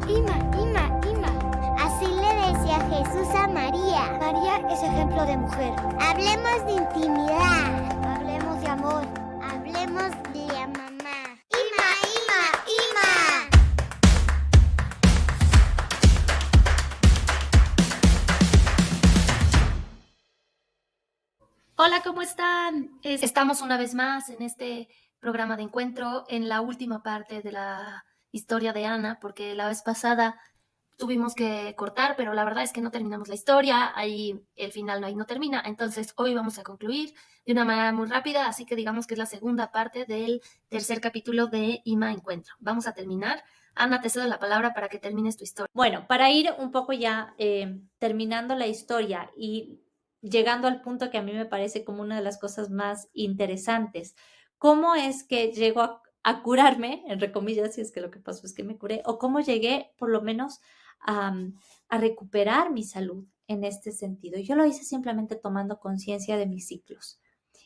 Ima, Ima, Ima. Así le decía Jesús a María. María es ejemplo de mujer. Hablemos de intimidad. Hablemos de amor. Hablemos de a mamá. Ima, Ima, Ima. Hola, ¿cómo están? Estamos una vez más en este programa de encuentro, en la última parte de la historia de Ana, porque la vez pasada tuvimos que cortar, pero la verdad es que no terminamos la historia, ahí el final ahí no termina, entonces hoy vamos a concluir de una manera muy rápida, así que digamos que es la segunda parte del tercer capítulo de Ima Encuentro. Vamos a terminar. Ana, te cedo la palabra para que termines tu historia. Bueno, para ir un poco ya terminando la historia y llegando al punto que a mí me parece como una de las cosas más interesantes, ¿cómo es que llego a curarme, entre comillas, si es que lo que pasó es que me curé, o cómo llegué por lo menos a recuperar mi salud en este sentido? Yo lo hice simplemente tomando conciencia de mis ciclos.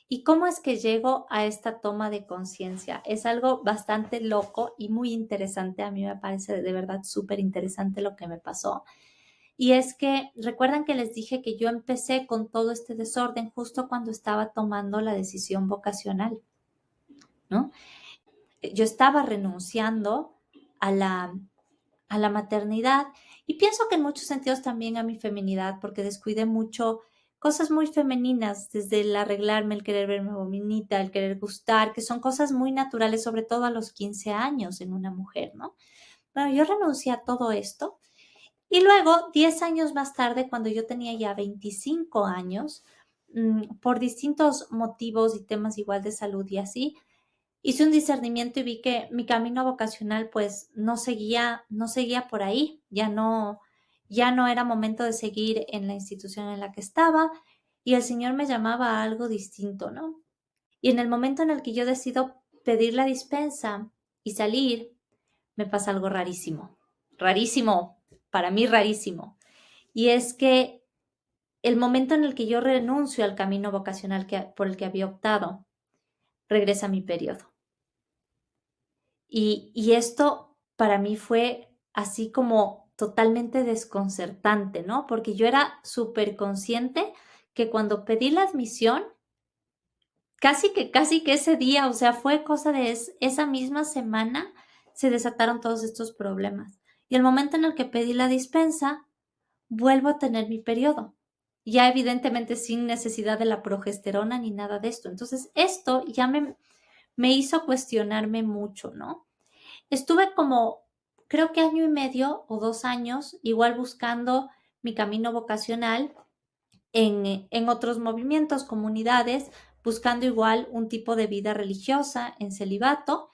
¿Y cómo es que llego a esta toma de conciencia? Es algo bastante loco y muy interesante. A mí me parece de verdad súper interesante lo que me pasó. Y es que, recuerdan que les dije que yo empecé con todo este desorden justo cuando estaba tomando la decisión vocacional, ¿no? Yo estaba renunciando a la maternidad y pienso que en muchos sentidos también a mi feminidad, porque descuidé mucho cosas muy femeninas, desde el arreglarme, el querer verme bonita, el querer gustar, que son cosas muy naturales, sobre todo a los 15 años en una mujer, ¿no? Bueno, yo renuncié a todo esto y luego, 10 años más tarde, cuando yo tenía ya 25 años, por distintos motivos y temas igual de salud y así, hice un discernimiento y vi que mi camino vocacional pues no seguía por ahí, ya no era momento de seguir en la institución en la que estaba y el Señor me llamaba a algo distinto, ¿no? Y en el momento en el que yo decido pedir la dispensa y salir, me pasa algo rarísimo, rarísimo, para mí rarísimo. Y es que el momento en el que yo renuncio al camino vocacional por el que había optado, regresa mi periodo. Y esto para mí fue así como totalmente desconcertante, ¿no? Porque yo era súper consciente que cuando pedí la admisión, casi que ese día, o sea, fue cosa de esa misma semana, se desataron todos estos problemas. Y el momento en el que pedí la dispensa, vuelvo a tener mi periodo. Ya evidentemente sin necesidad de la progesterona ni nada de esto. Entonces, esto ya me hizo cuestionarme mucho, ¿no? Estuve como, creo que 1 año y medio o 2 años, igual buscando mi camino vocacional en otros movimientos, comunidades, buscando igual un tipo de vida religiosa en celibato.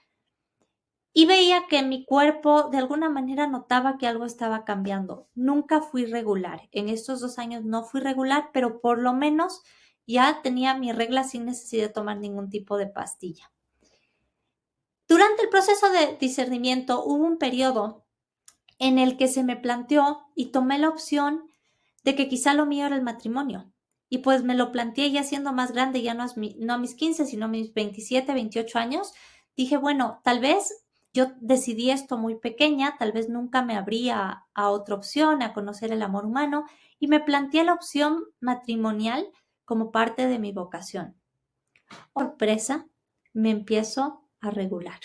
Y veía que mi cuerpo de alguna manera notaba que algo estaba cambiando. Nunca fui regular. En estos 2 años no fui regular, pero por lo menos ya tenía mi regla sin necesidad de tomar ningún tipo de pastilla. Durante el proceso de discernimiento hubo un periodo en el que se me planteó y tomé la opción de que quizá lo mío era el matrimonio. Y pues me lo planteé ya siendo más grande, ya no a mis 15, sino a mis 27, 28 años. Dije, bueno, tal vez yo decidí esto muy pequeña, tal vez nunca me abría a otra opción, a conocer el amor humano, y me planteé la opción matrimonial como parte de mi vocación. Sorpresa, me empiezo a regular.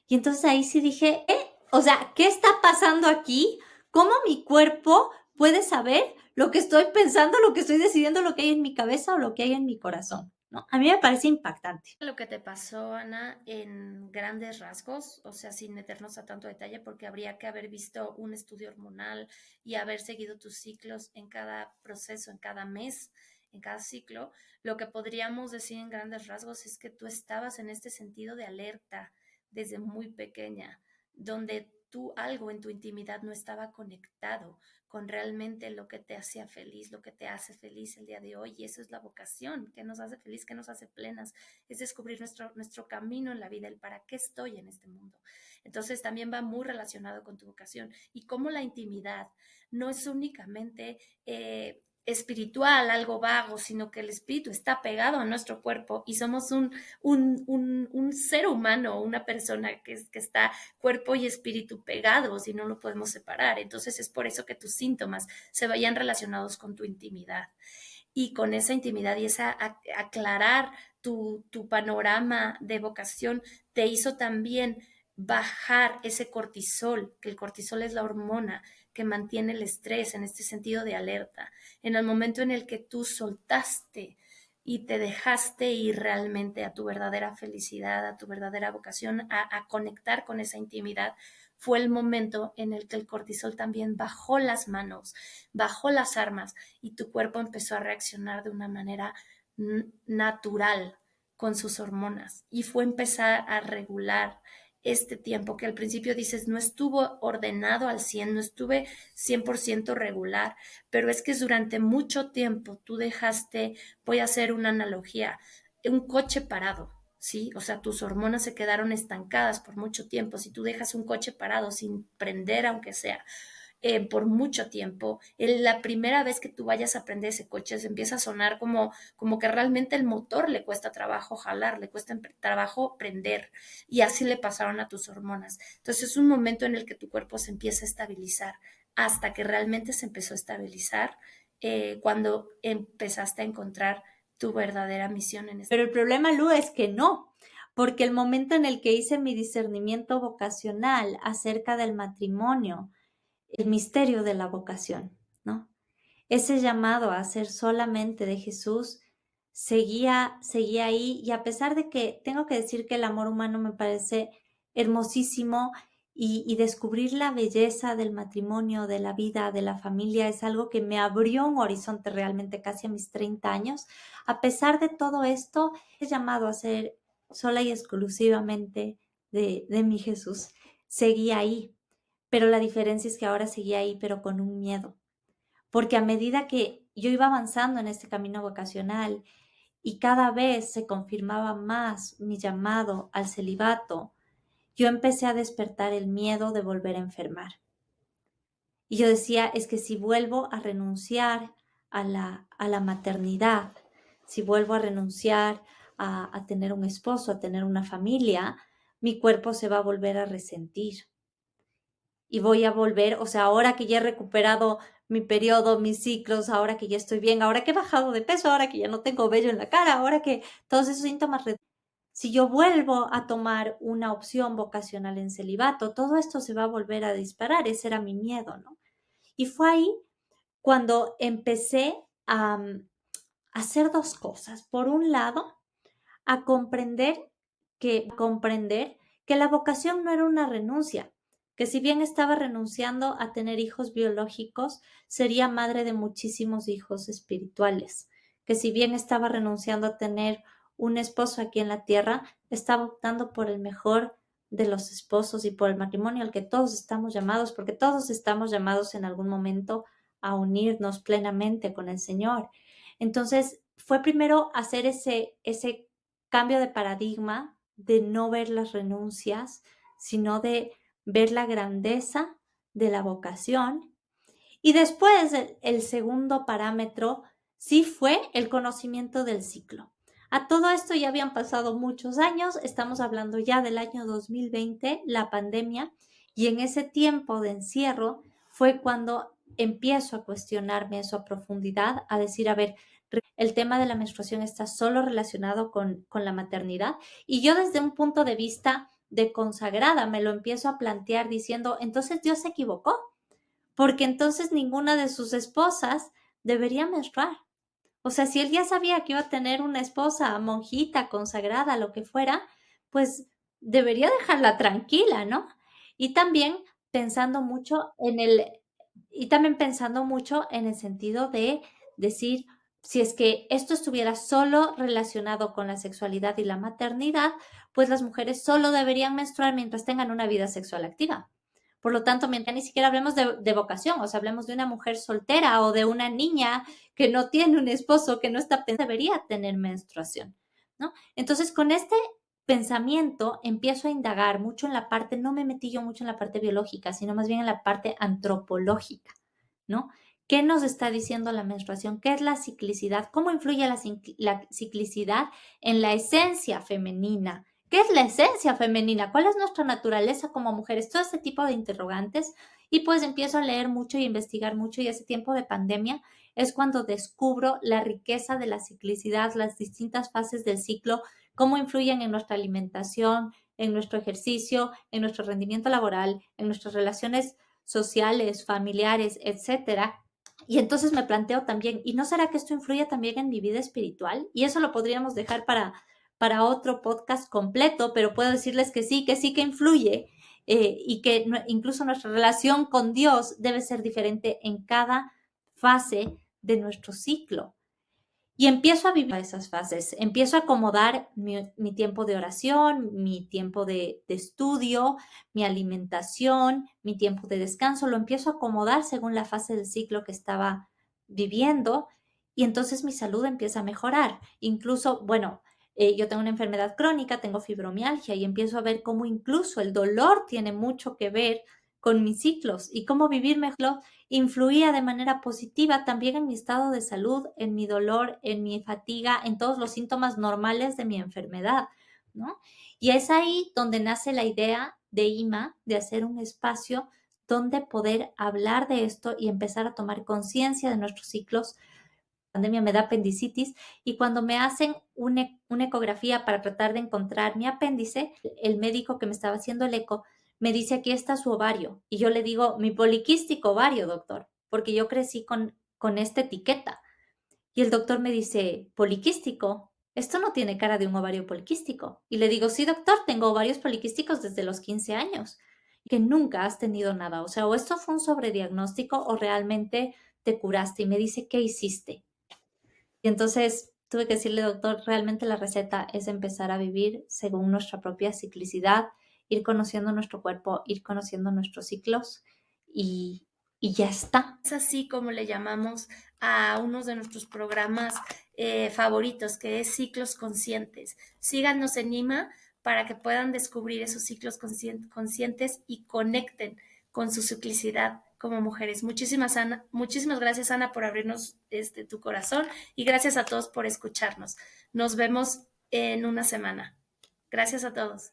Y entonces ahí sí dije, o sea, ¿qué está pasando aquí? ¿Cómo mi cuerpo puede saber lo que estoy pensando, lo que estoy decidiendo, lo que hay en mi cabeza o lo que hay en mi corazón? ¿No? A mí me parece impactante. Lo que te pasó, Ana, en grandes rasgos, o sea, sin meternos a tanto detalle, porque habría que haber visto un estudio hormonal y haber seguido tus ciclos en cada proceso, en cada mes, en cada ciclo. Lo que podríamos decir en grandes rasgos es que tú estabas en este sentido de alerta desde muy pequeña, donde tú algo en tu intimidad no estaba conectado con realmente lo que te hacía feliz, lo que te hace feliz el día de hoy. Y eso es la vocación, que nos hace feliz, que nos hace plenas, es descubrir nuestro camino en la vida, el para qué estoy en este mundo. Entonces también va muy relacionado con tu vocación y cómo la intimidad no es únicamente espiritual, algo vago, sino que el espíritu está pegado a nuestro cuerpo y somos un ser humano, una persona que está cuerpo y espíritu pegados y no lo podemos separar. Entonces es por eso que tus síntomas se vayan relacionados con tu intimidad. Y con esa intimidad y esa aclarar tu panorama de vocación te hizo también bajar ese cortisol, que el cortisol es la hormona que mantiene el estrés en este sentido de alerta. En el momento en el que tú soltaste y te dejaste ir realmente a tu verdadera felicidad, a tu verdadera vocación, a conectar con esa intimidad, fue el momento en el que el cortisol también bajó las manos, bajó las armas y tu cuerpo empezó a reaccionar de una manera natural con sus hormonas y fue empezar a regular este tiempo que al principio dices no estuvo ordenado al 100, no estuve 100% regular, pero es que durante mucho tiempo tú dejaste, voy a hacer una analogía, un coche parado, ¿sí? O sea, tus hormonas se quedaron estancadas por mucho tiempo. Si tú dejas un coche parado sin prender, aunque sea, por mucho tiempo, la primera vez que tú vayas a prender ese coche se empieza a sonar como que realmente el motor le cuesta trabajo jalar, le cuesta trabajo prender y así le pasaron a tus hormonas. Entonces es un momento en el que tu cuerpo se empieza a estabilizar hasta que realmente se empezó a estabilizar cuando empezaste a encontrar tu verdadera misión en este. Pero el problema, Lu, es que no, porque el momento en el que hice mi discernimiento vocacional acerca del matrimonio, el misterio de la vocación, ¿no? Ese llamado a ser solamente de Jesús seguía ahí y a pesar de que tengo que decir que el amor humano me parece hermosísimo y descubrir la belleza del matrimonio, de la vida, de la familia es algo que me abrió un horizonte realmente casi a mis 30 años. A pesar de todo esto, he llamado a ser sola y exclusivamente de mi Jesús. Seguía ahí. Pero la diferencia es que ahora seguía ahí, pero con un miedo. Porque a medida que yo iba avanzando en este camino vocacional y cada vez se confirmaba más mi llamado al celibato, yo empecé a despertar el miedo de volver a enfermar. Y yo decía, es que si vuelvo a renunciar a la maternidad, si vuelvo a renunciar a tener un esposo, a tener una familia, mi cuerpo se va a volver a resentir. Y voy a volver, o sea, ahora que ya he recuperado mi periodo, mis ciclos, ahora que ya estoy bien, ahora que he bajado de peso, ahora que ya no tengo vello en la cara, ahora que todos esos síntomas, si yo vuelvo a tomar una opción vocacional en celibato, todo esto se va a volver a disparar, ese era mi miedo, ¿no? Y fue ahí cuando empecé a hacer dos cosas. Por un lado, a comprender que la vocación no era una renuncia, que si bien estaba renunciando a tener hijos biológicos, sería madre de muchísimos hijos espirituales, que si bien estaba renunciando a tener un esposo aquí en la tierra, estaba optando por el mejor de los esposos y por el matrimonio al que todos estamos llamados, porque todos estamos llamados en algún momento a unirnos plenamente con el Señor. Entonces, fue primero hacer ese cambio de paradigma, de no ver las renuncias, sino de ver la grandeza de la vocación. Y después el segundo parámetro sí fue el conocimiento del ciclo. A todo esto ya habían pasado muchos años, estamos hablando ya del año 2020, la pandemia, y en ese tiempo de encierro fue cuando empiezo a cuestionarme eso a profundidad, a decir, a ver, el tema de la menstruación está solo relacionado con la maternidad. Y yo desde un punto de vista de consagrada me lo empiezo a plantear diciendo, entonces Dios se equivocó, porque entonces ninguna de sus esposas debería menstruar. O sea, si él ya sabía que iba a tener una esposa, monjita, consagrada, lo que fuera, pues debería dejarla tranquila, ¿no? Y también pensando mucho en el sentido de decir, si es que esto estuviera solo relacionado con la sexualidad y la maternidad, pues las mujeres solo deberían menstruar mientras tengan una vida sexual activa. Por lo tanto, mientras ni siquiera hablemos de vocación, o sea, hablemos de una mujer soltera o de una niña que no tiene un esposo, que no está pensando, debería tener menstruación, ¿no? Entonces, con este pensamiento empiezo a indagar mucho en la parte, no me metí yo mucho en la parte biológica, sino más bien en la parte antropológica, ¿no? ¿Qué nos está diciendo la menstruación? ¿Qué es la ciclicidad? ¿Cómo influye la ciclicidad en la esencia femenina? ¿Qué es la esencia femenina? ¿Cuál es nuestra naturaleza como mujeres? Todo ese tipo de interrogantes. Y pues empiezo a leer mucho y investigar mucho, y ese tiempo de pandemia es cuando descubro la riqueza de la ciclicidad, las distintas fases del ciclo, cómo influyen en nuestra alimentación, en nuestro ejercicio, en nuestro rendimiento laboral, en nuestras relaciones sociales, familiares, etcétera. Y entonces me planteo también, ¿y no será que esto influye también en mi vida espiritual? Y eso lo podríamos dejar para otro podcast completo, pero puedo decirles que sí que influye, y que incluso nuestra relación con Dios debe ser diferente en cada fase de nuestro ciclo. Y empiezo a vivir esas fases, empiezo a acomodar mi tiempo de oración, mi tiempo de estudio, mi alimentación, mi tiempo de descanso, lo empiezo a acomodar según la fase del ciclo que estaba viviendo, y entonces mi salud empieza a mejorar. Incluso, bueno, yo tengo una enfermedad crónica, tengo fibromialgia, y empiezo a ver cómo incluso el dolor tiene mucho que ver con mis ciclos y cómo vivir mejor influía de manera positiva también en mi estado de salud, en mi dolor, en mi fatiga, en todos los síntomas normales de mi enfermedad, ¿no? Y es ahí donde nace la idea de IMA, de hacer un espacio donde poder hablar de esto y empezar a tomar conciencia de nuestros ciclos. La pandemia me da apendicitis, y cuando me hacen una ecografía para tratar de encontrar mi apéndice, el médico que me estaba haciendo el eco me dice: aquí está su ovario. Y yo le digo: mi poliquístico ovario, doctor, porque yo crecí con esta etiqueta. Y el doctor me dice: poliquístico, esto no tiene cara de un ovario poliquístico. Y le digo: sí, doctor, tengo ovarios poliquísticos desde los 15 años. Que nunca has tenido nada. O sea, o esto fue un sobrediagnóstico o realmente te curaste. Y me dice: ¿qué hiciste? Y entonces tuve que decirle: doctor, realmente la receta es empezar a vivir según nuestra propia ciclicidad, ir conociendo nuestro cuerpo, ir conociendo nuestros ciclos, y ya está. Es así como le llamamos a uno de nuestros programas favoritos, que es Ciclos Conscientes. Síganos en IMA para que puedan descubrir esos ciclos conscientes y conecten con su ciclicidad como mujeres. Muchísimas gracias, Ana, por abrirnos tu corazón, y gracias a todos por escucharnos. Nos vemos en una semana. Gracias a todos.